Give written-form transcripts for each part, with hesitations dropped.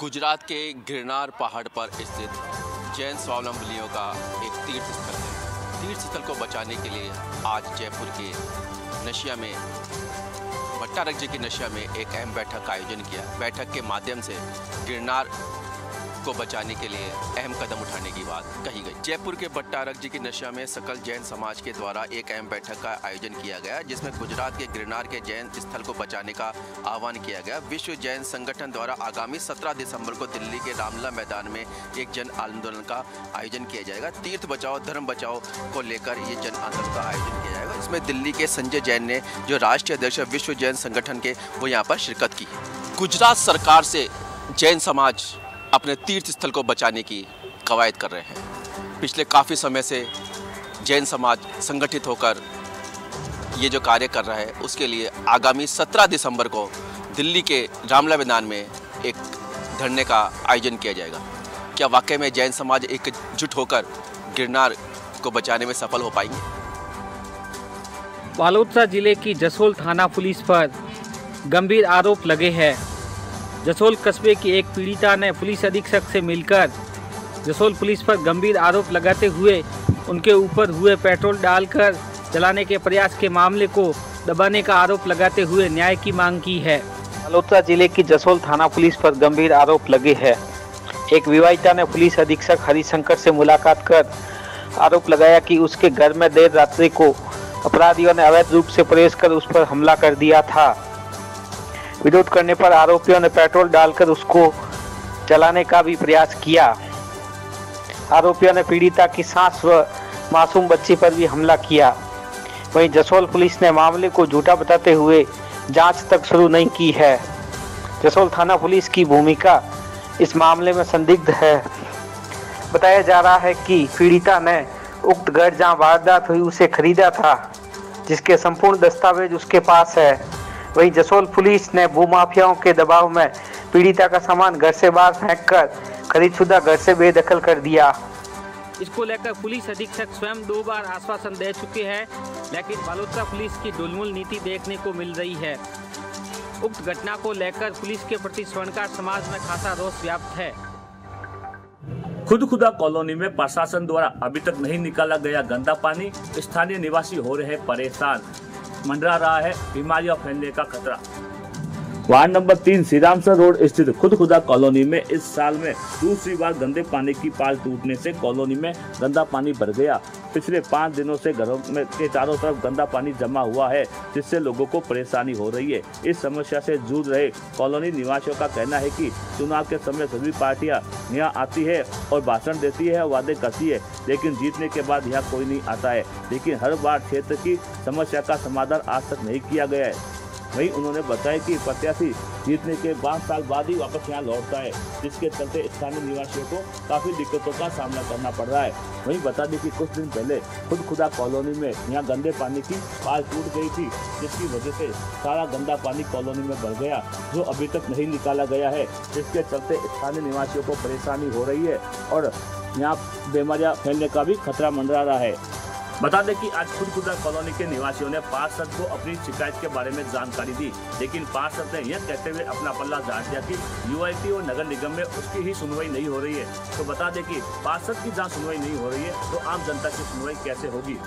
गुजरात के गिरनार पहाड़ पर स्थित जैन स्वावलंबियों का एक तीर्थ स्थल है। तीर्थ स्थल को बचाने के लिए आज जयपुर के नशिया में भट्टारक जी की नशिया में एक अहम बैठक का आयोजन किया। बैठक के माध्यम से गिरनार को बचाने के लिए अहम कदम उठाने की बात कही गई। जयपुर के भट्टारक जी की नशिया में सकल जैन समाज के द्वारा एक अहम बैठक का आयोजन किया गया, जिसमें गुजरात के गिरनार के जैन स्थल को बचाने का आह्वान किया गया। विश्व जैन संगठन द्वारा आगामी 17 दिसंबर को दिल्ली के रामलला मैदान में एक जन आंदोलन का आयोजन किया जाएगा। तीर्थ बचाओ धर्म बचाओ को लेकर ये जन आंदोलन का आयोजन किया जाएगा। इसमें दिल्ली के संजय जैन ने, जो राष्ट्रीय अध्यक्ष विश्व जैन संगठन के, वो यहाँ पर शिरकत की। गुजरात सरकार से जैन समाज अपने तीर्थ स्थल को बचाने की कवायद कर रहे हैं। पिछले काफ़ी समय से जैन समाज संगठित होकर ये जो कार्य कर रहा है, उसके लिए आगामी 17 दिसंबर को दिल्ली के रामलला मैदान में एक धरने का आयोजन किया जाएगा। क्या वाकई में जैन समाज एकजुट होकर गिरनार को बचाने में सफल हो पाएंगे? बालोद जिले की जसोल थाना पुलिस पर गंभीर आरोप लगे हैं। जसोल कस्बे की एक पीड़िता ने पुलिस अधीक्षक से मिलकर जसोल पुलिस पर गंभीर आरोप लगाते हुए उनके ऊपर हुए पेट्रोल डालकर जलाने के प्रयास के मामले को दबाने का आरोप लगाते हुए न्याय की मांग की है। बालोद जिले की जसोल थाना पुलिस पर गंभीर आरोप लगे हैं। एक विवाहिता ने पुलिस अधीक्षक हरिशंकर से मुलाकात कर आरोप लगाया कि उसके घर में देर रात्रि को अपराधियों ने अवैध रूप से प्रवेश कर उस पर हमला कर दिया था। विरोध करने पर आरोपियों ने पेट्रोल डालकर उसको जलाने का भी प्रयास किया। आरोपियों ने पीड़िता की सास व मासूम बच्ची पर भी हमला किया। वहीं जसोल पुलिस ने मामले को झूठा बताते हुए जांच तक शुरू नहीं की है। जसोल थाना पुलिस की भूमिका इस मामले में संदिग्ध है। बताया जा रहा है कि पीड़िता ने उक्त घर जहां वारदात हुई उसे खरीदा था, जिसके संपूर्ण दस्तावेज उसके पास है। वहीं जसोल पुलिस ने भूमाफियाओं के दबाव में पीड़िता का सामान घर से बाहर फेंककर खरीदशुदा घर से बेदखल कर दिया। इसको लेकर पुलिस अधीक्षक स्वयं 2 बार आश्वासन दे चुके हैं, लेकिन बालोद पुलिस की डुलमुल नीति देखने को मिल रही है। उक्त घटना को लेकर पुलिस के प्रति स्वर्णकार समाज में खासा रोष व्याप्त है। खुदकुदा कॉलोनी में प्रशासन द्वारा अभी तक नहीं निकाला गया गंदा पानी, स्थानीय निवासी हो रहे परेशान। मंडरा रहा है बीमारियां फैलने का खतरा। वार्ड नंबर 3 श्रीरामसर रोड स्थित खुदकुदा कॉलोनी में इस साल में दूसरी बार गंदे पानी की पाल टूटने से कॉलोनी में गंदा पानी भर गया। पिछले 5 दिनों से घरों में के चारों तरफ गंदा पानी जमा हुआ है, जिससे लोगों को परेशानी हो रही है। इस समस्या से जूझ रहे कॉलोनी निवासियों का कहना है कि चुनाव के समय सभी पार्टियां यहाँ आती है और भाषण देती है, वादे करती है, लेकिन जीतने के बाद यहाँ कोई नहीं आता है। लेकिन हर बार क्षेत्र की समस्या का समाधान आज तक नहीं किया गया है। वहीं उन्होंने बताया कि प्रत्याशी जीतने के 5 साल बाद ही वापस यहाँ लौटता है, जिसके चलते स्थानीय निवासियों को काफी दिक्कतों का सामना करना पड़ रहा है। वहीं बता दें कि कुछ दिन पहले खुदकुदा कॉलोनी में यहाँ गंदे पानी की पाल टूट गई थी, जिसकी वजह से सारा गंदा पानी कॉलोनी में भर गया, जो अभी तक नहीं निकाला गया है, जिसके चलते स्थानीय निवासियों को परेशानी हो रही है और यहाँ बीमारियां फैलने का भी खतरा मंडरा रहा है। बता दें कि आज खुदकुदा कॉलोनी के निवासियों ने पार्षद को अपनी शिकायत के बारे में जानकारी दी, लेकिन पार्षद ने यह कहते हुए अपना पल्ला झाड़ दिया कि यूआईटी और नगर निगम में उसकी ही सुनवाई नहीं हो रही है। तो बता दें कि पार्षद की जहां सुनवाई नहीं हो रही है, तो आम जनता की सुनवाई कैसे होगी।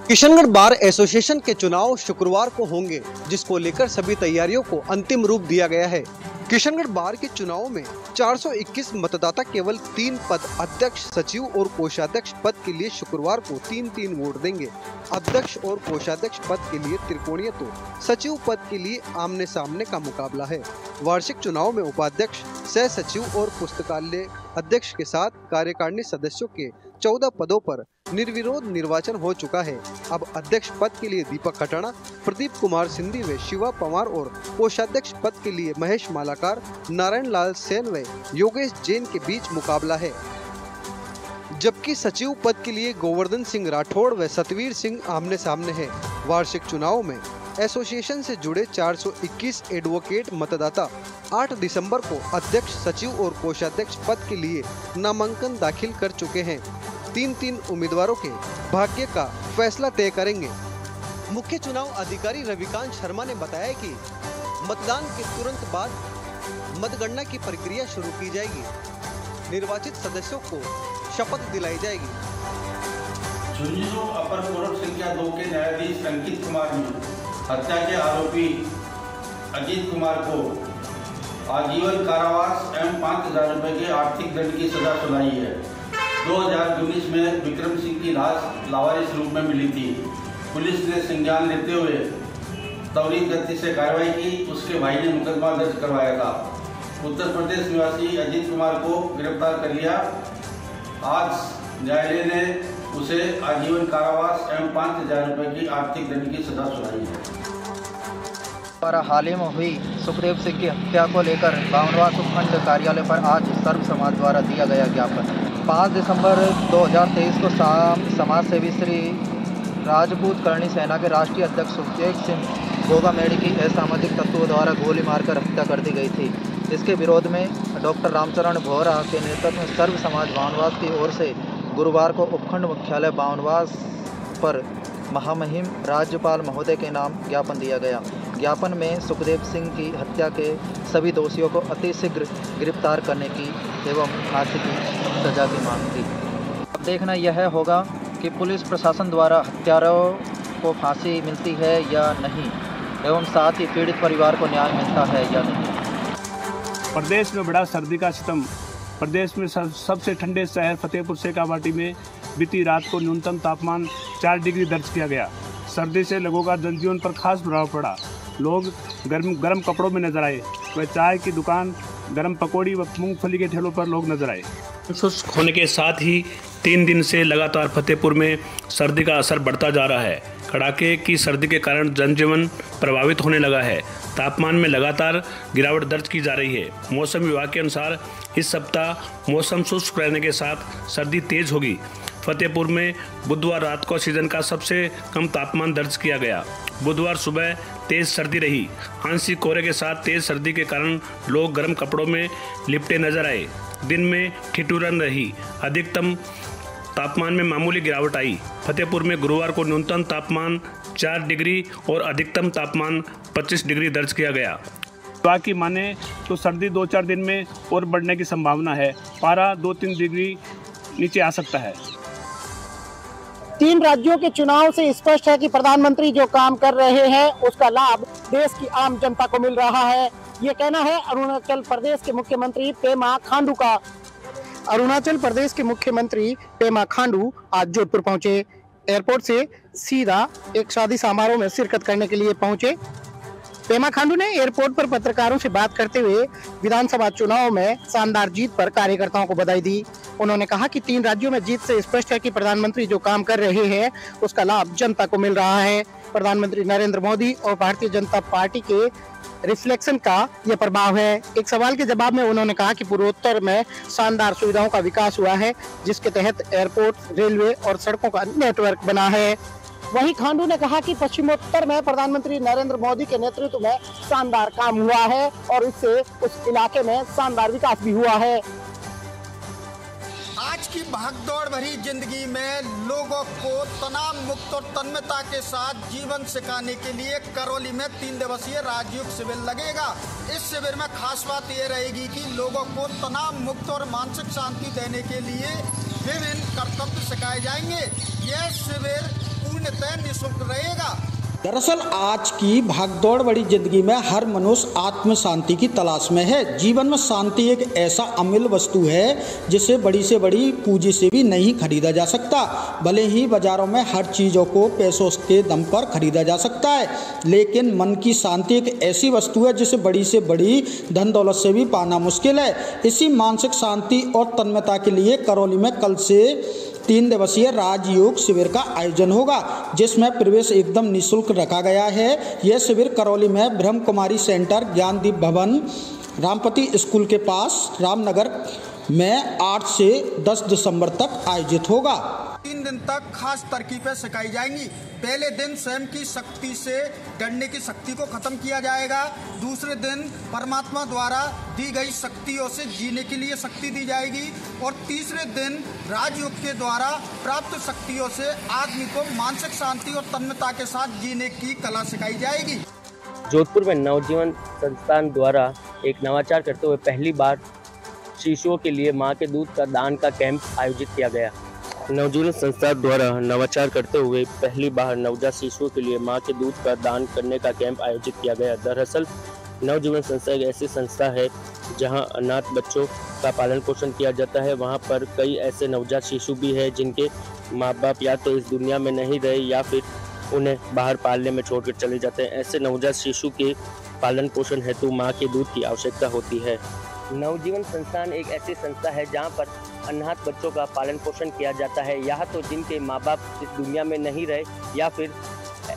किशनगढ़ बार एसोसिएशन के चुनाव शुक्रवार को होंगे, जिसको लेकर सभी तैयारियों को अंतिम रूप दिया गया है। किशनगढ़ बार के चुनाव में 421 मतदाता केवल 3 पद अध्यक्ष, सचिव और कोषाध्यक्ष पद के लिए शुक्रवार को 3-3 वोट देंगे। अध्यक्ष और कोषाध्यक्ष पद के लिए त्रिकोणीय तो सचिव पद के लिए आमने सामने का मुकाबला है। वार्षिक चुनाव में उपाध्यक्ष, सह सचिव और पुस्तकालय अध्यक्ष के साथ कार्यकारिणी सदस्यों के 14 पदों पर निर्विरोध निर्वाचन हो चुका है। अब अध्यक्ष पद के लिए दीपक खटाना, प्रदीप कुमार सिंधी व शिवा पवार और कोषाध्यक्ष पद के लिए महेश मालाकार, नारायण लाल सेन व योगेश जैन के बीच मुकाबला है। जबकि सचिव पद के लिए गोवर्धन सिंह राठौड़ व सतवीर सिंह आमने सामने हैं। वार्षिक चुनाव में एसोसिएशन से जुड़े 421 एडवोकेट मतदाता 8 दिसंबर को अध्यक्ष, सचिव और कोषाध्यक्ष पद के लिए नामांकन दाखिल कर चुके हैं। 3-3 उम्मीदवारों के भाग्य का फैसला तय करेंगे। मुख्य चुनाव अधिकारी रविकांत शर्मा ने बताया कि मतदान के तुरंत बाद मतगणना की प्रक्रिया शुरू की जाएगी। निर्वाचित सदस्यों को शपथ दिलाई जाएगी। झुंझुनू अपर कोर्ट संख्या 2 के न्यायाधीश अंकित कुमार ने हत्या के आरोपी अजीत कुमार को आजीवन कारावास एवं 5,000 रुपए के आर्थिक दंड की सजा सुनाई है। 2019 में विक्रम सिंह की लाश लावारिस रूप में मिली थी। पुलिस ने संज्ञान लेते हुए त्वरित गति से कार्रवाई की। उसके भाई ने मुकदमा दर्ज करवाया था। उत्तर प्रदेश निवासी अजीत कुमार को गिरफ्तार कर लिया। आज न्यायालय ने उसे आजीवन कारावास एवं 5,000 रुपए की आर्थिक दंड की सजा सुनाई है। द्वारा हाल ही में हुई सुखदेव सिंह की हत्या को लेकर बावनवास उपखंड कार्यालय पर आज सर्व समाज द्वारा दिया गया ज्ञापन। 5 दिसंबर 2023 को समाज सेवी श्री राजपूत करणी सेना के राष्ट्रीय अध्यक्ष सुखदेव सिंह गोगामेड़ी की असामाजिक तत्वों द्वारा गोली मारकर हत्या कर दी गई थी। इसके विरोध में डॉक्टर रामचरण बोहरा के नेतृत्व में सर्व समाज बावनवास की ओर से गुरुवार को उपखंड मुख्यालय बावनवास पर महामहिम राज्यपाल महोदय के नाम ज्ञापन दिया गया। ज्ञापन में सुखदेव सिंह की हत्या के सभी दोषियों को अतिशीघ्र गिरफ्तार करने की एवं फांसी की सजा की मांग थी। अब देखना यह होगा कि पुलिस प्रशासन द्वारा हत्यारों को फांसी मिलती है या नहीं, एवं साथ ही पीड़ित परिवार को न्याय मिलता है या नहीं। प्रदेश में बड़ा सर्दी का सितम। प्रदेश में सबसे ठंडे शहर फतेहपुर शेखावाटी में बीती रात को न्यूनतम तापमान 4 डिग्री दर्ज किया गया। सर्दी से लोगों का जनजीवन पर खास प्रभाव पड़ा। लोग गर्म कपड़ों में नजर आए। वह चाय की दुकान, गर्म पकौड़ी व मूंगफली के ठेलों पर लोग नजर आए। शुष्क होने के साथ ही 3 दिन से लगातार फतेहपुर में सर्दी का असर बढ़ता जा रहा है। कड़ाके की सर्दी के कारण जनजीवन प्रभावित होने लगा है। तापमान में लगातार गिरावट दर्ज की जा रही है। मौसम विभाग के अनुसार इस सप्ताह मौसम शुष्क रहने के साथ सर्दी तेज होगी। फतेहपुर में बुधवार रात को सीजन का सबसे कम तापमान दर्ज किया गया। बुधवार सुबह तेज सर्दी रही। आंशिक कोहरे के साथ तेज सर्दी के कारण लोग गर्म कपड़ों में लिपटे नजर आए। दिन में ठिठुरन रही। अधिकतम तापमान में मामूली गिरावट आई। फतेहपुर में गुरुवार को न्यूनतम तापमान 4 डिग्री और अधिकतम तापमान 25 डिग्री दर्ज किया गया। विभाग की माने तो सर्दी 2-4 दिन में और बढ़ने की संभावना है। पारा 2-3 डिग्री नीचे आ सकता है। 3 राज्यों के चुनाव से स्पष्ट है कि प्रधानमंत्री जो काम कर रहे हैं उसका लाभ देश की आम जनता को मिल रहा है। ये कहना है अरुणाचल प्रदेश के मुख्यमंत्री पेमा खांडू का। अरुणाचल प्रदेश के मुख्यमंत्री पेमा खांडू आज जोधपुर पहुंचे। एयरपोर्ट से सीधा एक शादी समारोह में शिरकत करने के लिए पहुंचे। पेमा खांडू ने एयरपोर्ट पर पत्रकारों से बात करते हुए विधानसभा चुनाव में शानदार जीत पर कार्यकर्ताओं को बधाई दी। उन्होंने कहा कि 3 राज्यों में जीत से स्पष्ट है कि प्रधानमंत्री जो काम कर रहे हैं उसका लाभ जनता को मिल रहा है। प्रधानमंत्री नरेंद्र मोदी और भारतीय जनता पार्टी के रिफ्लेक्शन का यह प्रभाव है। एक सवाल के जवाब में उन्होंने कहा कि पूर्वोत्तर में शानदार सुविधाओं का विकास हुआ है, जिसके तहत एयरपोर्ट, रेलवे और सड़कों का नेटवर्क बना है। वहीं खांडू ने कहा कि पश्चिमोत्तर में प्रधानमंत्री नरेंद्र मोदी के नेतृत्व में शानदार काम हुआ है और इससे उस इलाके में शानदार विकास भी हुआ है। आज की भागदौड़ भरी जिंदगी में लोगों को तनाव मुक्त और तन्मयता के साथ जीवन सिखाने के लिए करौली में 3 दिवसीय राजयोग शिविर लगेगा। इस शिविर में खास बात ये रहेगी कि लोगों को तनाव मुक्त और मानसिक शांति देने के लिए विभिन्न कर्तव्य सिखाए जाएंगे। यह शिविर पूर्णतः निःशुल्क रहेगा। दरअसल आज की भागदौड़ बड़ी जिंदगी में हर मनुष्य आत्म शांति की तलाश में है। जीवन में शांति एक ऐसा अमूल्य वस्तु है जिसे बड़ी से बड़ी पूंजी से भी नहीं खरीदा जा सकता। भले ही बाजारों में हर चीज़ों को पैसों के दम पर खरीदा जा सकता है, लेकिन मन की शांति एक ऐसी वस्तु है जिसे बड़ी से बड़ी धन दौलत से भी पाना मुश्किल है। इसी मानसिक शांति और तन्मयता के लिए करौली में कल से 3 दिवसीय राजयोग शिविर का आयोजन होगा, जिसमें प्रवेश एकदम निःशुल्क रखा गया है। यह शिविर करौली में ब्रह्म कुमारी सेंटर, ज्ञानदीप भवन, रामपति स्कूल के पास रामनगर में 8 से 10 दिसंबर तक आयोजित होगा। 3 दिन तक खास तरकीबें सिखाई जाएंगी। पहले दिन स्वयं की शक्ति से डरने की शक्ति को खत्म किया जाएगा। दूसरे दिन परमात्मा द्वारा दी गई शक्तियों से जीने के लिए शक्ति दी जाएगी और तीसरे दिन राजयोग के द्वारा प्राप्त शक्तियों से आदमी को मानसिक शांति और तन्मयता के साथ जीने की कला सिखाई जाएगी। जोधपुर में नवजीवन संस्थान द्वारा एक नवाचार करते हुए पहली बार शिशुओं के लिए मां के दूध का दान का कैंप आयोजित किया गया। नवजीवन संस्था द्वारा नवाचार करते हुए पहली बार नवजात शिशुओं के लिए मां के दूध का दान करने का कैंप आयोजित किया गया। दरअसल नवजीवन संस्था एक ऐसी संस्था है जहां अनाथ बच्चों का पालन पोषण किया जाता है। वहां पर कई ऐसे नवजात शिशु भी हैं जिनके माँ बाप या तो इस दुनिया में नहीं रहे या फिर उन्हें बाहर पालने में छोड़कर चले जाते हैं। ऐसे नवजात शिशु के पालन पोषण हेतु माँ के दूध की आवश्यकता होती है। नवजीवन संस्थान एक ऐसी संस्था है जहां पर अनाथ बच्चों का पालन पोषण किया जाता है, या तो जिनके माँ बाप इस दुनिया में नहीं रहे या फिर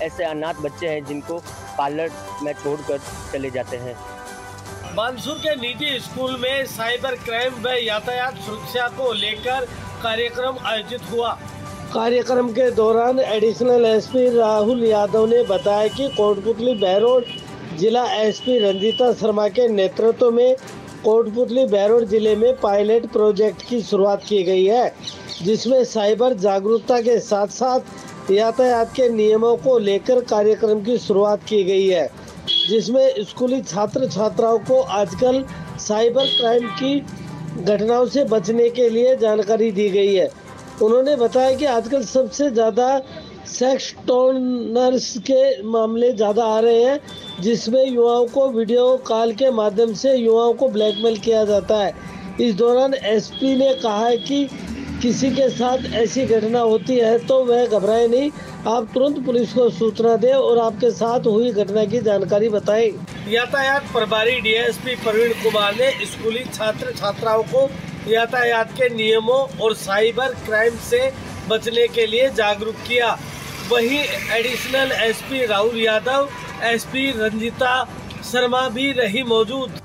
ऐसे अनाथ बच्चे हैं जिनको पार्लर में छोड़कर चले जाते हैं। मानसूर के निजी स्कूल में साइबर क्राइम व यातायात सुरक्षा को लेकर कार्यक्रम आयोजित हुआ। कार्यक्रम के दौरान एडिशनल एसपी राहुल यादव ने बताया कि कोटपुतली बहरोड जिला एसपी रंजीता शर्मा के नेतृत्व में कोटपुतली बहरोड जिले में पायलट प्रोजेक्ट की शुरुआत की गई है, जिसमें साइबर जागरूकता के साथ साथ यातायात के नियमों को लेकर कार्यक्रम की शुरुआत की गई है, जिसमें स्कूली छात्र छात्राओं को आजकल साइबर क्राइम की घटनाओं से बचने के लिए जानकारी दी गई है। उन्होंने बताया कि आजकल सबसे ज़्यादा सेक्सटॉर्नर्स के मामले ज़्यादा आ रहे हैं, जिसमें युवाओं को वीडियो कॉल के माध्यम से युवाओं को ब्लैकमेल किया जाता है। इस दौरान एसपी ने कहा है कि किसी के साथ ऐसी घटना होती है तो वह घबराए नहीं, आप तुरंत पुलिस को सूचना दें और आपके साथ हुई घटना की जानकारी बताएं। यातायात प्रभारी डीएसपी प्रवीण कुमार ने स्कूली छात्र छात्राओं को यातायात के नियमों और साइबर क्राइम से बचने के लिए जागरूक किया। वहीं additional SP Rahul Yadav, SP Ranjita Sharma भी रही मौजूद।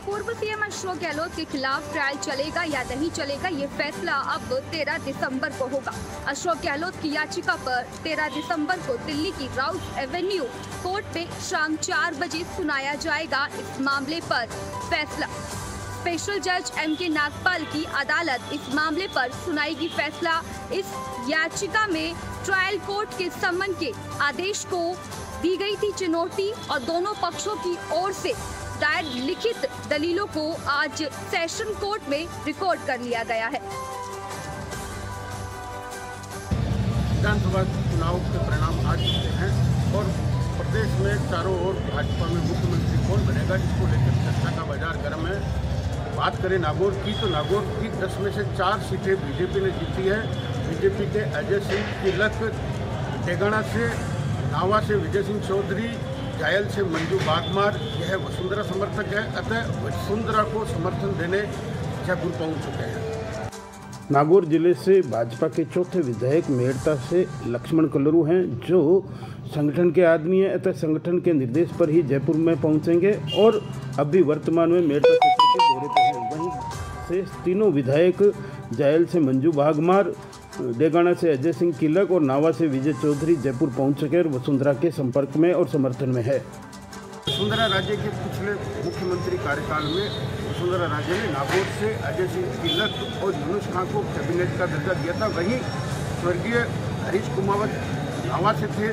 पूर्व सीएम अशोक गहलोत के खिलाफ ट्रायल चलेगा या नहीं चलेगा, ये फैसला अब 13 दिसंबर को होगा। अशोक गहलोत की याचिका पर 13 दिसंबर को दिल्ली की राउत एवेन्यू कोर्ट में शाम 4 बजे सुनाया जाएगा। इस मामले पर फैसला स्पेशल जज एम.के. नागपाल की अदालत इस मामले पर सुनाएगी फैसला। इस याचिका में ट्रायल कोर्ट के सम्मन के आदेश को दी गई थी चुनौती और दोनों पक्षों की ओर से दायर लिखित दलीलों को आज सेशन कोर्ट में रिकॉर्ड कर लिया गया है। विधानसभा चुनाव के परिणाम आ चुके हैं और प्रदेश में चारों ओर भाजपा में मुख्यमंत्री कौन बनेगा, जिसको लेकर चर्चा का बाजार गर्म है। बात करें नागौर की तो नागौर की 10 में से 4 सीटें बीजेपी ने जीती है। बीजेपी के अजय सिंह किलक, डेगाना से नावा से विजय सिंह चौधरी, जायल से मंजू बागमार, यह वसुंधरा समर्थक है, अतः वसुंधरा को समर्थन देने जयपुर पहुंच चुके हैं। नागौर जिले से भाजपा के चौथे विधायक मेड़ता से लक्ष्मण कलरू हैं, जो संगठन के आदमी हैं, अतः संगठन के निर्देश पर ही जयपुर में पहुंचेंगे और अभी वर्तमान में मेड़ता क्षेत्र के दौरे पर हैं। वहीं से तीनों विधायक जायल से मंजू बागमार, डेगाना से अजय सिंह किलक और नावा से विजय चौधरी जयपुर पहुंच चुके और वसुंधरा के संपर्क में और समर्थन में है। वसुंधरा राजे के पिछले मुख्यमंत्री कार्यकाल में वसुंधरा राजे ने नागौर से अजय सिंह किलक और यूनुस खां को कैबिनेट का दर्जा दिया था। वहीं स्वर्गीय हरीश कुमावत नावा से थे,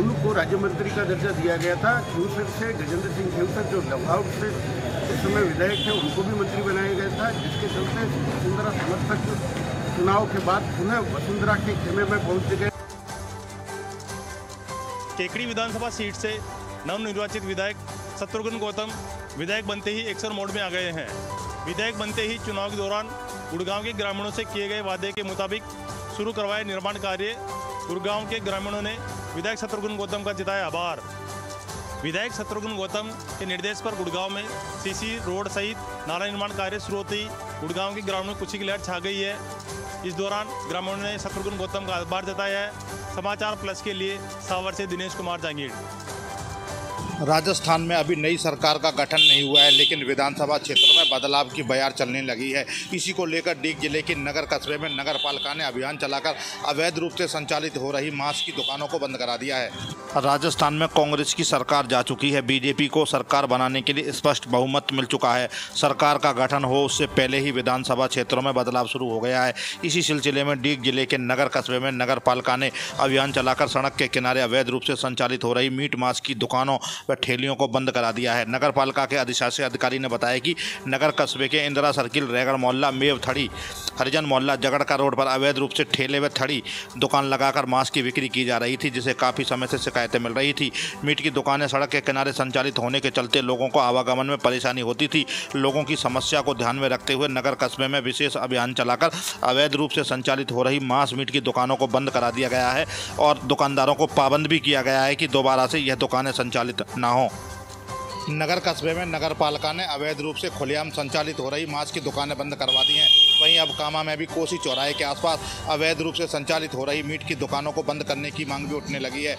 उनको राज्य मंत्री का दर्जा दिया गया था। खिंवसर से गजेंद्र सिंह खिंवसर जो लखनऊ से उस समय विधायक थे, उनको भी मंत्री बनाया गया था, जिसके चलते वसुंधरा समर्थक चुनाव के बाद पुनः वसुंधरा के खेमे में पहुंच गए। केकड़ी विधानसभा सीट से नवनिर्वाचित विधायक शत्रुघ्न गौतम विधायक बनते ही एक्शन मोड में आ गए हैं। विधायक बनते ही चुनाव के दौरान गुड़गांव के ग्रामीणों से किए गए वादे के मुताबिक शुरू करवाए निर्माण कार्य। गुड़गांव के ग्रामीणों ने विधायक शत्रुघ्न गौतम का जताया आभार। विधायक शत्रुघ्न गौतम के निर्देश पर गुड़गांव में सीसी रोड सहित नाला निर्माण कार्य शुरू होते ही गुड़गांव के ग्रामीणों में खुशी की लहर छा गई है। इस दौरान ग्रामीणों ने शत्रुघ्न गौतम का आभार जताया है। समाचार प्लस के लिए सावर से दिनेश कुमार जांगीर। राजस्थान में अभी नई सरकार का गठन नहीं हुआ है, लेकिन विधानसभा क्षेत्र में बदलाव की बयार चलने लगी है। इसी को लेकर डीग जिले के नगर कस्बे में नगर पालिका ने अभियान चलाकर अवैध रूप से संचालित हो रही मांस की दुकानों को बंद करा दिया है। राजस्थान में कांग्रेस की सरकार जा चुकी है। बीजेपी को सरकार बनाने के लिए स्पष्ट बहुमत मिल चुका है। सरकार का गठन हो उससे पहले ही विधानसभा क्षेत्रों में बदलाव शुरू हो गया है। इसी सिलसिले में डीग जिले के नगर कस्बे में नगर पालिका ने अभियान चलाकर सड़क के किनारे अवैध रूप से संचालित हो रही मीट मांस की दुकानों व ठेलियों को बंद करा दिया है। नगर पालिका के अधिशासी अधिकारी ने बताया कि नगर कस्बे के इंदिरा सर्किल, रेगड़ मोहल्ला, मेव थड़ी, हरिजन मोहल्ला, जगड़का रोड पर अवैध रूप से ठेले व थड़ी दुकान लगाकर मांस की बिक्री की जा रही थी, जिसे काफ़ी समय से शिकायतें मिल रही थी। मीट की दुकानें सड़क के किनारे संचालित होने के चलते लोगों को आवागमन में परेशानी होती थी। लोगों की समस्या को ध्यान में रखते हुए नगर कस्बे में विशेष अभियान चलाकर अवैध रूप से संचालित हो रही मांस मीट की दुकानों को बंद करा दिया गया है और दुकानदारों को पाबंद भी किया गया है कि दोबारा से यह दुकानें संचालित न हों। नगर कस्बे में नगर पालिका ने अवैध रूप से खुलेआम संचालित हो रही मांस की दुकानें बंद करवा दी हैं। वहीं अब कामा में भी कोसी चौराहे के आसपास अवैध रूप से संचालित हो रही मीट की दुकानों को बंद करने की मांग भी उठने लगी है।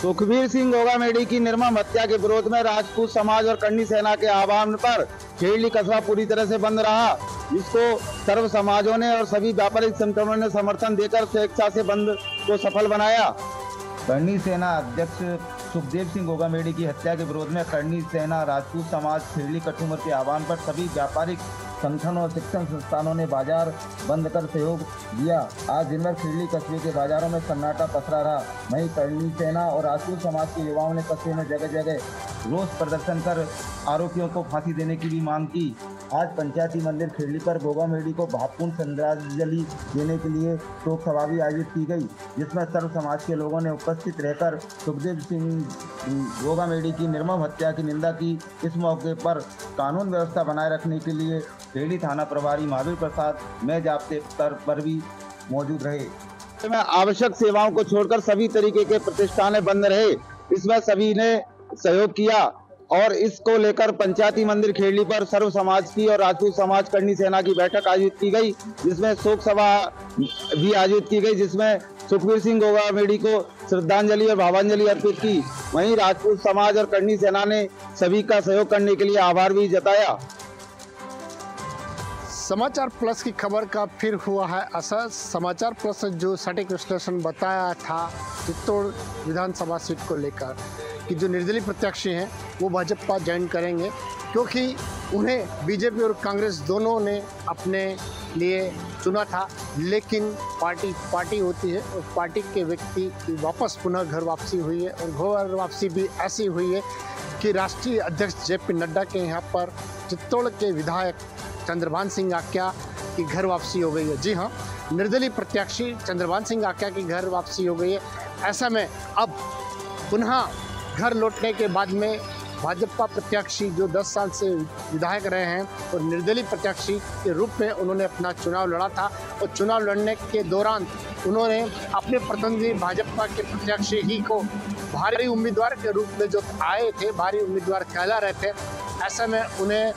सुखबीर सिंह गोगामेडी की निर्मम हत्या के विरोध में राजपूत समाज और कर्णी सेना के आह्वान पर खेड़ी कस्बा पूरी तरह से बंद रहा, जिसको सर्व समाजों ने और सभी व्यापारिक संगठनों ने समर्थन देकर स्वेच्छा से बंद को सफल बनाया। कर्णी सेना अध्यक्ष सुखदेव सिंह गोगामेडी की हत्या के विरोध में कर्णी सेना, राजपूत समाज, खेड़ी कठुमर के आह्वान पर सभी व्यापारिक संगठनों और शिक्षण संस्थानों ने बाजार बंद कर सहयोग दिया। आज दिन भर खेड़ी कस्बे के बाजारों में सन्नाटा पसरा रहा। वहीं कर्णी सेना और राजपूत समाज के युवाओं ने कस्बे में जगह जगह रोष प्रदर्शन कर आरोपियों को फांसी देने की भी मांग की। आज पंचायती मंदिर खेड़ी पर गोगामेडी को भावपूर्ण श्रद्धांजलि देने के लिए शोक सभा भी आयोजित की गई, जिसमें सर्व समाज के लोगों ने उपस्थित रहकर सुखदेव सिंह गोगामेडी की निर्मम हत्या की निंदा की। इस मौके पर कानून व्यवस्था बनाए रखने के लिए खेड़ी थाना प्रभारी महावीर प्रसाद में जाब्ते स्तर पर भी मौजूद रहे। में आवश्यक सेवाओं को छोड़कर सभी तरीके के प्रतिष्ठानें बंद रहे। इसमें सभी ने सहयोग किया और इसको लेकर पंचायती मंदिर खेड़ी पर सर्व समाज की और राजपूत समाज कर्णी सेना की बैठक आयोजित की गई, जिसमें शोक सभा भी आयोजित की गई, जिसमें सुखबीर सिंह गोगामेडी को श्रद्धांजलि और भावांजलि अर्पित की। वहीं राजपूत समाज और कर्णी सेना ने सभी का सहयोग करने के लिए आभार भी जताया। समाचार प्लस की खबर का फिर हुआ है असर। समाचार प्लस जो सटीक विश्लेषण बताया था चित्तौड़ विधानसभा सीट को लेकर कि जो निर्दलीय प्रत्याशी हैं वो भाजपा ज्वाइन करेंगे, क्योंकि उन्हें बीजेपी और कांग्रेस दोनों ने अपने लिए चुना था, लेकिन पार्टी होती है और पार्टी के व्यक्ति की वापस पुनः घर वापसी हुई है और घर वापसी भी ऐसी हुई है कि राष्ट्रीय अध्यक्ष जेपी नड्डा के यहाँ पर चित्तौड़ के विधायक चंद्रभान सिंह आक्या की घर वापसी हो गई है। जी हाँ, निर्दलीय प्रत्याशी चंद्रभान सिंह आक्या की घर वापसी हो गई है। ऐसा में अब पुनः घर लौटने के बाद में भाजपा प्रत्याशी जो 10 साल से विधायक रहे हैं और निर्दलीय प्रत्याशी के रूप में उन्होंने अपना चुनाव लड़ा था और चुनाव लड़ने के दौरान उन्होंने अपने प्रतिद्वंदी भाजपा के प्रत्याशी ही को भारी उम्मीदवार के रूप में जो आए थे, भारी उम्मीदवार कहला रहे थे, ऐसे में उन्हें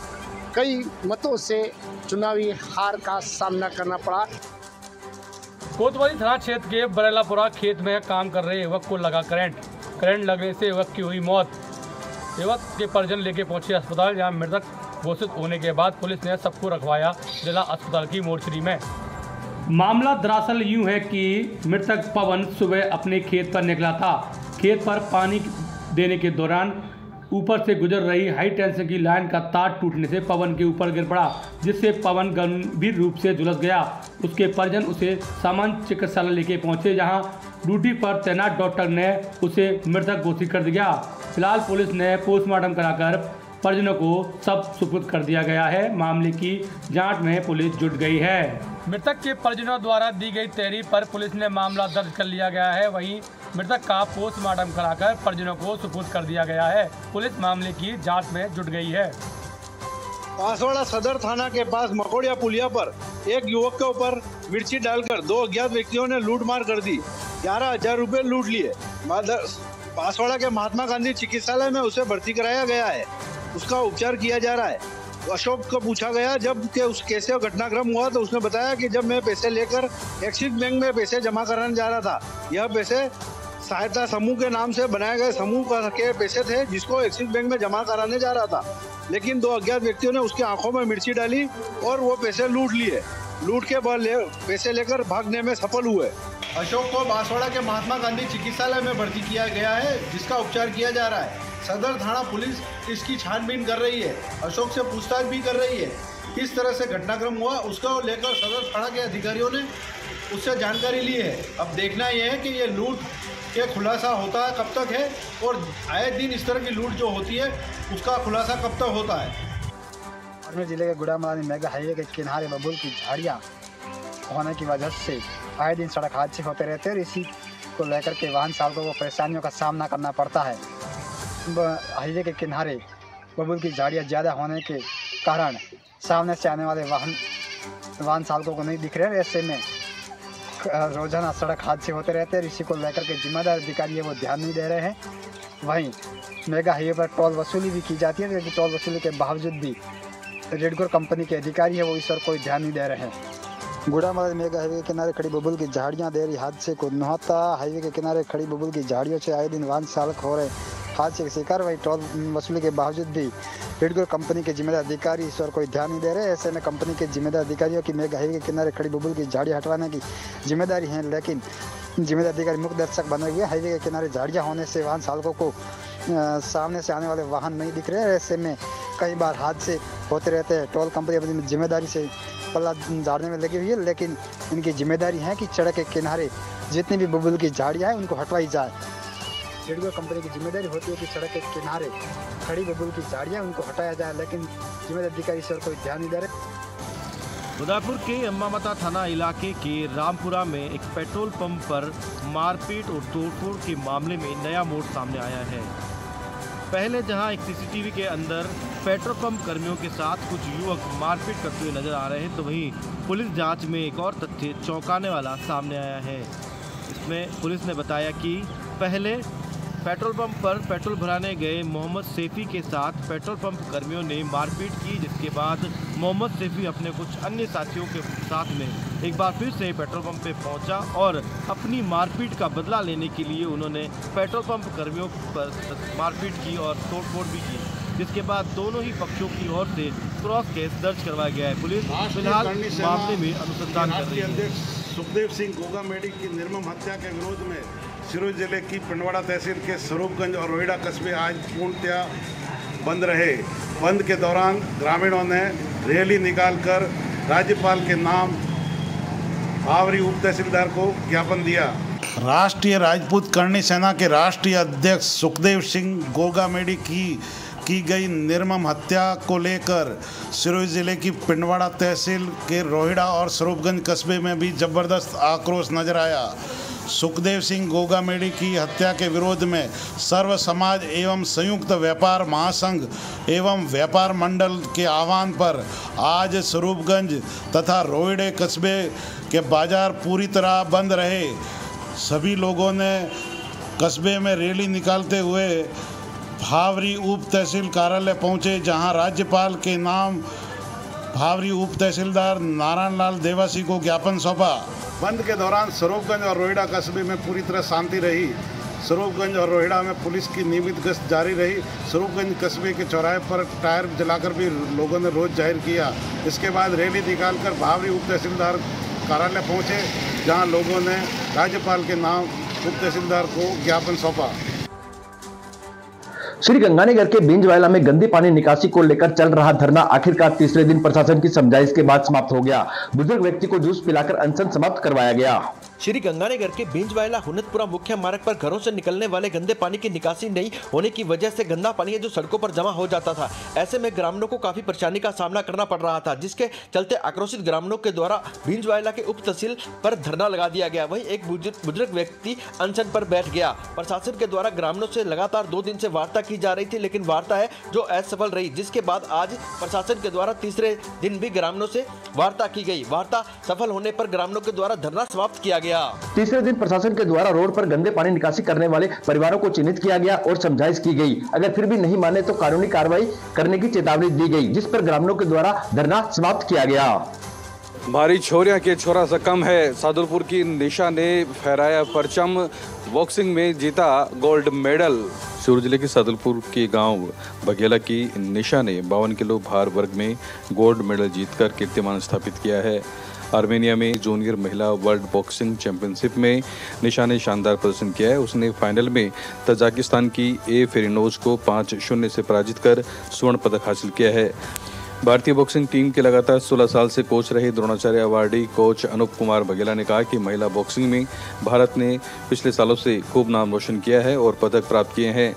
कई मतों से चुनावी हार का सामना करना पड़ा। कोतवाली थाना क्षेत्र के बरेलापुरा खेत में काम कर रहे युवक को लगा करंट लगने से युवक की हुई मौत। युवक के परिजन लेके पहुंचे अस्पताल, जहां मृतक घोषित होने के बाद पुलिस ने सबको रखवाया जिला अस्पताल की मोर्चरी में। मामला दरअसल यूं है कि मृतक पवन सुबह अपने खेत पर निकला था। खेत पर पानी देने के दौरान ऊपर से गुजर रही हाई टेंशन की लाइन का तार टूटने से पवन के ऊपर गिर पड़ा, जिससे पवन गंभीर रूप से झुलस गया। उसके परिजन उसे सामान्य चिकित्सालय लेके पहुंचे, जहां ड्यूटी पर तैनात डॉक्टर ने उसे मृतक घोषित कर दिया। फिलहाल पुलिस ने पोस्टमार्टम कराकर परिजनों को सब सुपुर्द कर दिया गया है। मामले की जांच में पुलिस जुट गई है। मृतक के परिजनों द्वारा दी गई तहरीर पर पुलिस ने मामला दर्ज कर लिया गया है। वहीं मृतक का पोस्टमार्टम कराकर परिजनों को सुपुर्द कर दिया गया है। पुलिस मामले की जांच में जुट गई है। बांसवाड़ा सदर थाना के पास मकोड़िया पुलिया पर एक युवक के ऊपर मिर्ची डालकर 2 अज्ञात व्यक्तियों ने लूटमार कर दी। 11,000 रुपए लूट लिए। बांसवाड़ा के महात्मा गांधी चिकित्सालय में उसे भर्ती कराया गया है, उसका उपचार किया जा रहा है। अशोक को पूछा गया जब के उस कैसे घटनाक्रम हुआ, तो उसने बताया कि जब मैं पैसे लेकर एक्सिस बैंक में पैसे जमा कराने जा रहा था, यह पैसे सहायता समूह के नाम से बनाए गए समूह के पैसे थे, जिसको एक्सिस बैंक में जमा कराने जा रहा था, लेकिन 2 अज्ञात व्यक्तियों ने उसकी आंखों में मिर्ची डाली और वो पैसे लूट लिए। लूट के बाद पैसे लेकर भागने में सफल हुए। अशोक को बांसवाड़ा के महात्मा गांधी चिकित्सालय में भर्ती किया गया है, जिसका उपचार किया जा रहा है। सदर थाना पुलिस इसकी छानबीन कर रही है, अशोक से पूछताछ भी कर रही है। किस तरह से घटनाक्रम हुआ उसको लेकर सदर थाना के अधिकारियों ने उससे जानकारी ली है। अब देखना यह है कि ये लूट ये खुलासा होता है कब तक है, और आए दिन इस तरह की लूट जो होती है उसका खुलासा कब तक होता है। बाड़मेर जिले के गुड़ामलानी मेगा हाईवे के किनारे बबूल की झाड़ियाँ होने की वजह से आए दिन सड़क हादसे होते रहते हैं और इसी को लेकर के वाहन चालकों को परेशानियों का सामना करना पड़ता है। हाईवे के किनारे बबूल की झाड़ियाँ ज़्यादा होने के कारण सामने से आने वाले वाहन चालकों को नहीं दिख रहे हैं। ऐसे में रोजाना सड़क हादसे होते रहते हैं। इसी को लेकर के जिम्मेदार अधिकारी है वो ध्यान नहीं दे रहे हैं। वहीं मेगा हाईवे पर टोल वसूली भी की जाती है, लेकिन टोल वसूली के बावजूद भी रेडगोर कंपनी के अधिकारी है वो इस पर कोई ध्यान नहीं दे रहे हैं। गुड़ामलानी मेगा हाईवे के किनारे खड़ी बबूल की झाड़ियां दे रही हादसे को नौता। हाईवे के किनारे खड़ी बबूल की झाड़ियों से आए दिन वाहन चालक हो रहे हादसे के शिकार। वही टोल वसूली के बावजूद भी रेडगोर कंपनी के जिम्मेदार अधिकारी इस पर कोई ध्यान नहीं दे रहे। ऐसे में कंपनी के जिम्मेदार अधिकारियों की मेगा हाईवे के किनारे खड़ी बबूल की झाड़ियाँ हटवाने की जिम्मेदारी है, लेकिन जिम्मेदार अधिकारी मुख्य दर्शक बने हुए। हाईवे के किनारे झाड़ियाँ होने से वाहन चालकों को सामने से आने वाले वाहन नहीं दिख रहे हैं। ऐसे में कई बार हादसे होते रहते हैं। टोल कंपनी अपनी जिम्मेदारी से पल्ला झाड़ने में लगी हुई है, लेकिन इनकी जिम्मेदारी है कि सड़क के किनारे जितनी भी बबूल की झाड़ियाँ हैं उनको हटवाई जाए। रेडगोर कंपनी की जिम्मेदारी होती है कि सड़क के किनारे खड़ी बबूल की झाड़ियाँ उनको हटाया जाए, लेकिन जिम्मेदार अधिकारी इस पर कोई ध्यान नहीं दे रहे। उदयपुर के अम्बामाता थाना इलाके के रामपुरा में एक पेट्रोल पंप पर मारपीट और तोड़फोड़ के मामले में नया मोड़ सामने आया है। पहले जहां एक सीसीटीवी के अंदर पेट्रोल पंप कर्मियों के साथ कुछ युवक मारपीट करते हुए नजर आ रहे हैं, तो वहीं पुलिस जांच में एक और तथ्य चौंकाने वाला सामने आया है। इसमें पुलिस ने बताया कि पहले पेट्रोल पंप पर पेट्रोल भराने गए मोहम्मद सैफी के साथ पेट्रोल पंप कर्मियों ने मारपीट की, जिसके बाद मोहम्मद सैफी अपने कुछ अन्य साथियों के साथ में एक बार फिर से पेट्रोल पंप पे पहुंचा और अपनी मारपीट का बदला लेने के लिए उन्होंने पेट्रोल पंप कर्मियों पर मारपीट की और तोड़फोड़ भी की, जिसके बाद दोनों ही पक्षों की ओर से क्रॉस केस दर्ज करवाया गया है। पुलिस फिलहाल मामले में अनुसंधान कर रही है। सुखदेव सिंह गोगामेडी की निर्मम हत्या के विरोध में सिरोही जिले की पिंडवाड़ा तहसील के स्वरूपगंज और रोहिड़ा कस्बे आज पूर्णतया बंद रहे। बंद के दौरान ग्रामीणों ने रैली निकालकर राज्यपाल के नाम भावरी उप तहसीलदार को ज्ञापन दिया। राष्ट्रीय राजपूत करणी सेना के राष्ट्रीय अध्यक्ष सुखदेव सिंह गोगामेडी की गई निर्मम हत्या को लेकर सिरोही जिले की पिंडवाड़ा तहसील के रोहिड़ा और स्वरूपगंज कस्बे में भी जबरदस्त आक्रोश नजर आया। सुखदेव सिंह गोगामेडी की हत्या के विरोध में सर्व समाज एवं संयुक्त व्यापार महासंघ एवं व्यापार मंडल के आह्वान पर आज स्वरूपगंज तथा रोहिड़े कस्बे के बाजार पूरी तरह बंद रहे। सभी लोगों ने कस्बे में रैली निकालते हुए भावरी उप तहसील कार्यालय पहुंचे, जहां राज्यपाल के नाम भावरी उप तहसीलदार नारायण लाल देवासी को ज्ञापन सौंपा। बंद के दौरान स्वरूपगंज और रोहिड़ा कस्बे में पूरी तरह शांति रही। स्वरूपगंज और रोहिड़ा में पुलिस की नियमित गश्त जारी रही। स्वरूपगंज कस्बे के चौराहे पर टायर जलाकर भी लोगों ने रोष जाहिर किया। इसके बाद रैली निकालकर भावरी उप तहसीलदार कार्यालय पहुंचे, जहां लोगों ने राज्यपाल के नाम उप तहसीलदार को ज्ञापन सौंपा। श्री गंगानगर के बिंजवाला में गंदे पानी निकासी को लेकर चल रहा धरना आखिरकार तीसरे दिन प्रशासन की समझाइश के बाद समाप्त हो गया। बुजुर्ग व्यक्ति को जूस पिलाकर अनशन समाप्त करवाया गया। श्री गंगानगर के बिंजवाला हुनतपुरा मुख्य मार्ग पर घरों से निकलने वाले गंदे पानी की निकासी नहीं होने की वजह से गंदा पानी है जो सड़कों पर जमा हो जाता था। ऐसे में ग्रामीणों को काफी परेशानी का सामना करना पड़ रहा था, जिसके चलते आक्रोशित ग्रामीणों के द्वारा बिंजवाला के उप तहसील पर धरना लगा दिया गया। वहीं एक बुजुर्ग व्यक्ति अनशन पर बैठ गया। प्रशासन के द्वारा ग्रामीणों से लगातार 2 दिन से वार्ता की जा रही थी, लेकिन वार्ता है जो असफल रही, जिसके बाद आज प्रशासन के द्वारा तीसरे दिन भी ग्रामीणों से वार्ता की गई। वार्ता सफल होने पर ग्रामीणों के द्वारा धरना समाप्त किया गया। तीसरे दिन प्रशासन के द्वारा रोड पर गंदे पानी निकासी करने वाले परिवारों को चिन्हित किया गया और समझाइश की गई। अगर फिर भी नहीं माने तो कानूनी कार्रवाई करने की चेतावनी दी गई, जिस पर ग्रामीणों के द्वारा धरना समाप्त किया गया। हमारी छोरियां के छोरा सा कम है। सादुलपुर की निशा ने फहराया परचम, बॉक्सिंग में जीता गोल्ड मेडल। सिरोही जिले के सादुलपुर के गांव बघेला की निशा ने 52 किलो भार वर्ग में गोल्ड मेडल जीतकर कीर्तिमान स्थापित किया है। आर्मेनिया में जूनियर महिला वर्ल्ड बॉक्सिंग चैंपियनशिप में निशा ने शानदार प्रदर्शन किया है। उसने फाइनल में तजाकिस्तान की ए फेरिनोज को 5-0 से पराजित कर स्वर्ण पदक हासिल किया है। भारतीय बॉक्सिंग टीम के लगातार 16 साल से कोच रहे द्रोणाचार्य अवार्डी कोच अनूप कुमार बघेला ने कहा कि महिला बॉक्सिंग में भारत ने पिछले सालों से खूब नाम रोशन किया है और पदक प्राप्त किए हैं।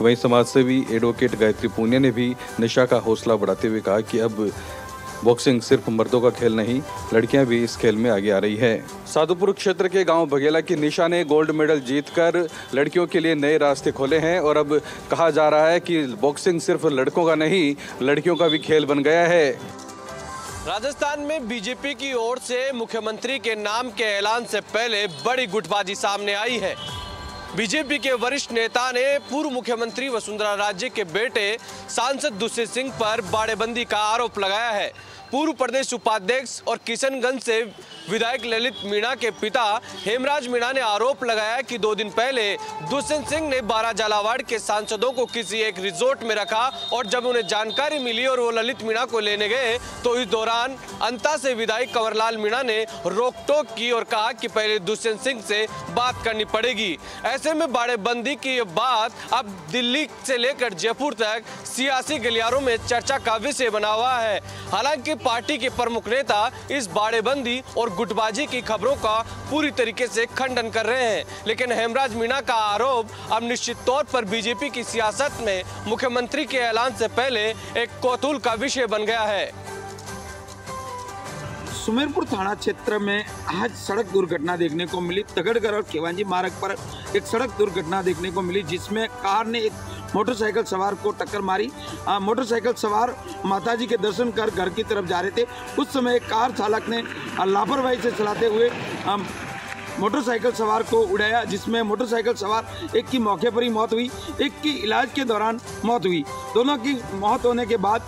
वहीं समाजसेवी एडवोकेट गायत्री पूनिया ने भी निशा का हौसला बढ़ाते हुए कहा कि अब बॉक्सिंग सिर्फ मर्दों का खेल नहीं, लड़कियां भी इस खेल में आगे आ रही है। साधुपुर क्षेत्र के गांव बघेला की निशा ने गोल्ड मेडल जीतकर लड़कियों के लिए नए रास्ते खोले हैं और अब कहा जा रहा है कि बॉक्सिंग सिर्फ लड़कों का नहीं, लड़कियों का भी खेल बन गया है। राजस्थान में बीजेपी की ओर से मुख्यमंत्री के नाम के ऐलान से पहले बड़ी गुटबाजी सामने आई है। बीजेपी के वरिष्ठ नेता ने पूर्व मुख्यमंत्री वसुंधरा राजे के बेटे सांसद दुष्यंत सिंह पर बाड़ेबंदी का आरोप लगाया है। पूर्व प्रदेश उपाध्यक्ष और किशनगंज से विधायक ललित मीणा के पिता हेमराज मीणा ने आरोप लगाया कि 2 दिन पहले दुष्यंत सिंह ने 12 झालावाड़ के सांसदों को किसी एक रिजॉर्ट में रखा और जब उन्हें जानकारी मिली और वो ललित मीणा को लेने गए तो इस दौरान अंता से विधायक कंवरलाल मीणा ने रोक टोक की और कहा कि पहले दुष्यंत सिंह से बात करनी पड़ेगी। ऐसे में बाड़ेबंदी की ये बात अब दिल्ली से लेकर जयपुर तक सियासी गलियारों में चर्चा का विषय बना हुआ है। हालांकि पार्टी के प्रमुख नेता इस बाड़ेबंदी और गुटबाजी की खबरों का पूरी तरीके से खंडन कर रहे हैं, लेकिन हेमराज मीणा का आरोप अब निश्चित तौर पर बीजेपी की सियासत में मुख्यमंत्री के ऐलान से पहले एक कौतूहल का विषय बन गया है। सुमेरपुर थाना क्षेत्र में आज सड़क दुर्घटना देखने को मिली। तगड़गढ़ और केवांजी मार्ग पर एक सड़क दुर्घटना देखने को मिली जिसमें कार ने एक मोटरसाइकिल सवार को टक्कर मारी। मोटरसाइकिल सवार माताजी के दर्शन कर घर की तरफ जा रहे थे। उस समय एक कार चालक ने लापरवाही से चलाते हुए मोटरसाइकिल सवार को उड़ाया, जिसमें मोटरसाइकिल सवार एक की मौके पर ही मौत हुई, एक की इलाज के दौरान मौत हुई। दोनों की मौत होने के बाद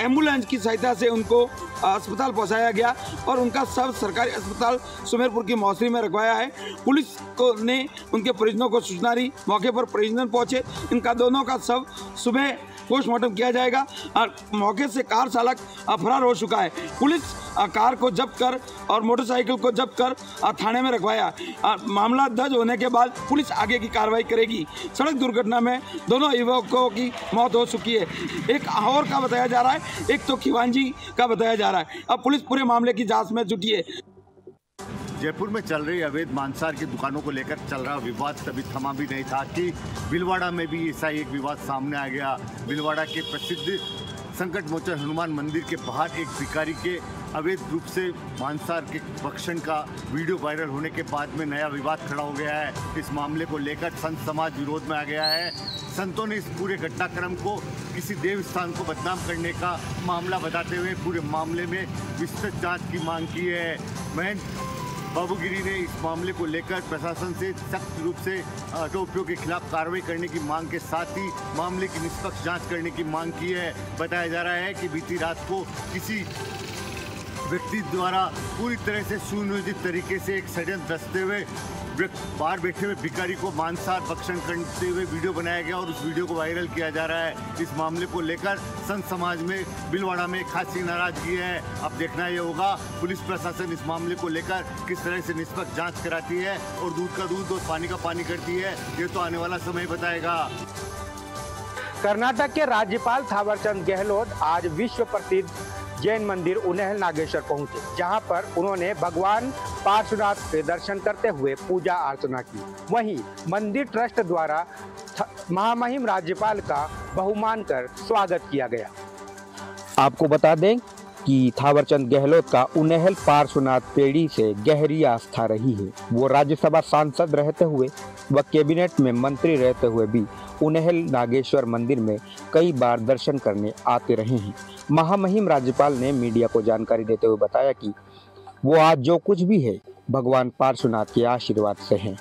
एम्बुलेंस की सहायता से उनको अस्पताल पहुंचाया गया और उनका शव सरकारी अस्पताल सुमेरपुर की मौसरी में रखवाया है। पुलिस को ने उनके परिजनों को सूचना दी, मौके पर परिजन पहुंचे। इनका दोनों का शव सुबह पोस्टमार्टम किया जाएगा और मौके से कार चालक फरार हो चुका है। पुलिस कार को जब्त कर और मोटरसाइकिल को जब्त कर थाने में रखवाया। मामला दर्ज होने के बाद पुलिस आगे की कार्रवाई करेगी। सड़क दुर्घटना में दोनों युवकों की मौत हो चुकी है। एक और का बताया जा रहा है, एक तो खिवांजी का बताया जा रहा है। अब पुलिस पूरे मामले की जांच में जुटी है। जयपुर में चल रही अवैध मांसाहार की दुकानों को लेकर चल रहा विवाद कभी थमा भी नहीं था कि भीलवाड़ा में भी ऐसा एक विवाद सामने आ गया। भीलवाड़ा के प्रसिद्ध संकट मोचन हनुमान मंदिर के बाहर एक भिखारी के अवैध रूप से मांसाहार के भक्षण का वीडियो वायरल होने के बाद में नया विवाद खड़ा हो गया है। इस मामले को लेकर संत समाज विरोध में आ गया है। संतों ने इस पूरे घटनाक्रम को किसी देव स्थान को बदनाम करने का मामला बताते हुए पूरे मामले में विस्तृत जांच की मांग की है। महंत बाबूगिरी ने इस मामले को लेकर प्रशासन से सख्त रूप से आरोपियों के खिलाफ कार्रवाई करने की मांग के साथ ही मामले की निष्पक्ष जांच करने की मांग की है। बताया जा रहा है कि बीती रात को किसी व्यक्ति द्वारा पूरी तरह से सुनियोजित तरीके से एक षड्यंत्र रचते हुए बाहर बैठे हुए भिखारी को मांसाहार भक्षण करते हुए वीडियो बनाया गया और उस वीडियो को वायरल किया जा रहा है। इस मामले को लेकर संत समाज में भीलवाड़ा में खासी नाराजगी है। अब देखना ये होगा पुलिस प्रशासन इस मामले को लेकर किस तरह से निष्पक्ष जांच कराती है और दूध का दूध और पानी का पानी करती है, ये तो आने वाला समय बताएगा। कर्नाटक के राज्यपाल थावरचंद गहलोत आज विश्व प्रसिद्ध जैन मंदिर उन्हेल नागेश्वर पहुंचे, जहां पर उन्होंने भगवान पार्श्वनाथ के दर्शन करते हुए पूजा अर्चना की। वहीं मंदिर ट्रस्ट द्वारा महामहिम राज्यपाल का बहुमान कर स्वागत किया गया। आपको बता दें कि थावरचंद गहलोत का उन्हेल पार्श्वनाथ पेड़ी से गहरी आस्था रही है। वो राज्यसभा सांसद रहते हुए व कैबिनेट में मंत्री रहते हुए भी उन्हेल नागेश्वर मंदिर में कई बार दर्शन करने आते रहे हैं। महामहिम राज्यपाल ने मीडिया को जानकारी देते हुए बताया कि वो आज जो कुछ भी है भगवान पार्श्वनाथ के आशीर्वाद से है।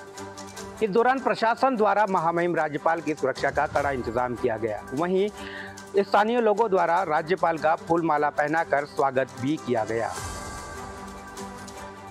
इस दौरान प्रशासन द्वारा महामहिम राज्यपाल की सुरक्षा का कड़ा इंतजाम किया गया। वहीं स्थानीय लोगों द्वारा राज्यपाल का फूल माला पहनाकर स्वागत भी किया गया।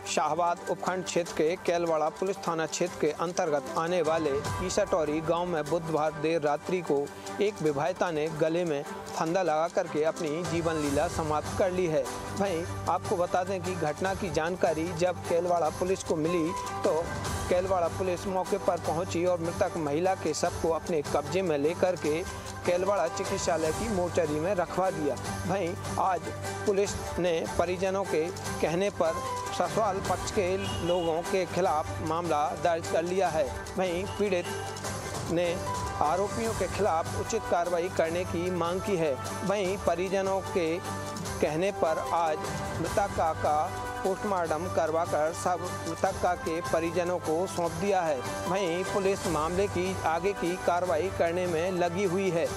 शाहबाद उपखंड क्षेत्र के कैलवाड़ा पुलिस थाना क्षेत्र के अंतर्गत आने वाले ईसाटोरी गांव में बुधवार देर रात्रि को एक विवाहिता ने गले में फंदा लगा करके अपनी जीवन लीला समाप्त कर ली है। वहीं आपको बता दें कि घटना की जानकारी जब कैलवाड़ा पुलिस को मिली तो कैलवाड़ा पुलिस मौके पर पहुंची और मृतक महिला के शव को अपने कब्जे में लेकर के कैलवाड़ा चिकित्सालय की मोर्चरी में रखवा दिया। वहीं आज पुलिस ने परिजनों के कहने पर ससुराल पक्ष के लोगों के खिलाफ मामला दर्ज कर लिया है। वहीं पीड़ित ने आरोपियों के खिलाफ उचित कार्रवाई करने की मांग की है। वहीं परिजनों के कहने पर आज मृतका का पोस्टमार्टम करवाकर सब मृतका के परिजनों को सौंप दिया है। वहीं पुलिस मामले की आगे की कार्रवाई करने में लगी हुई है।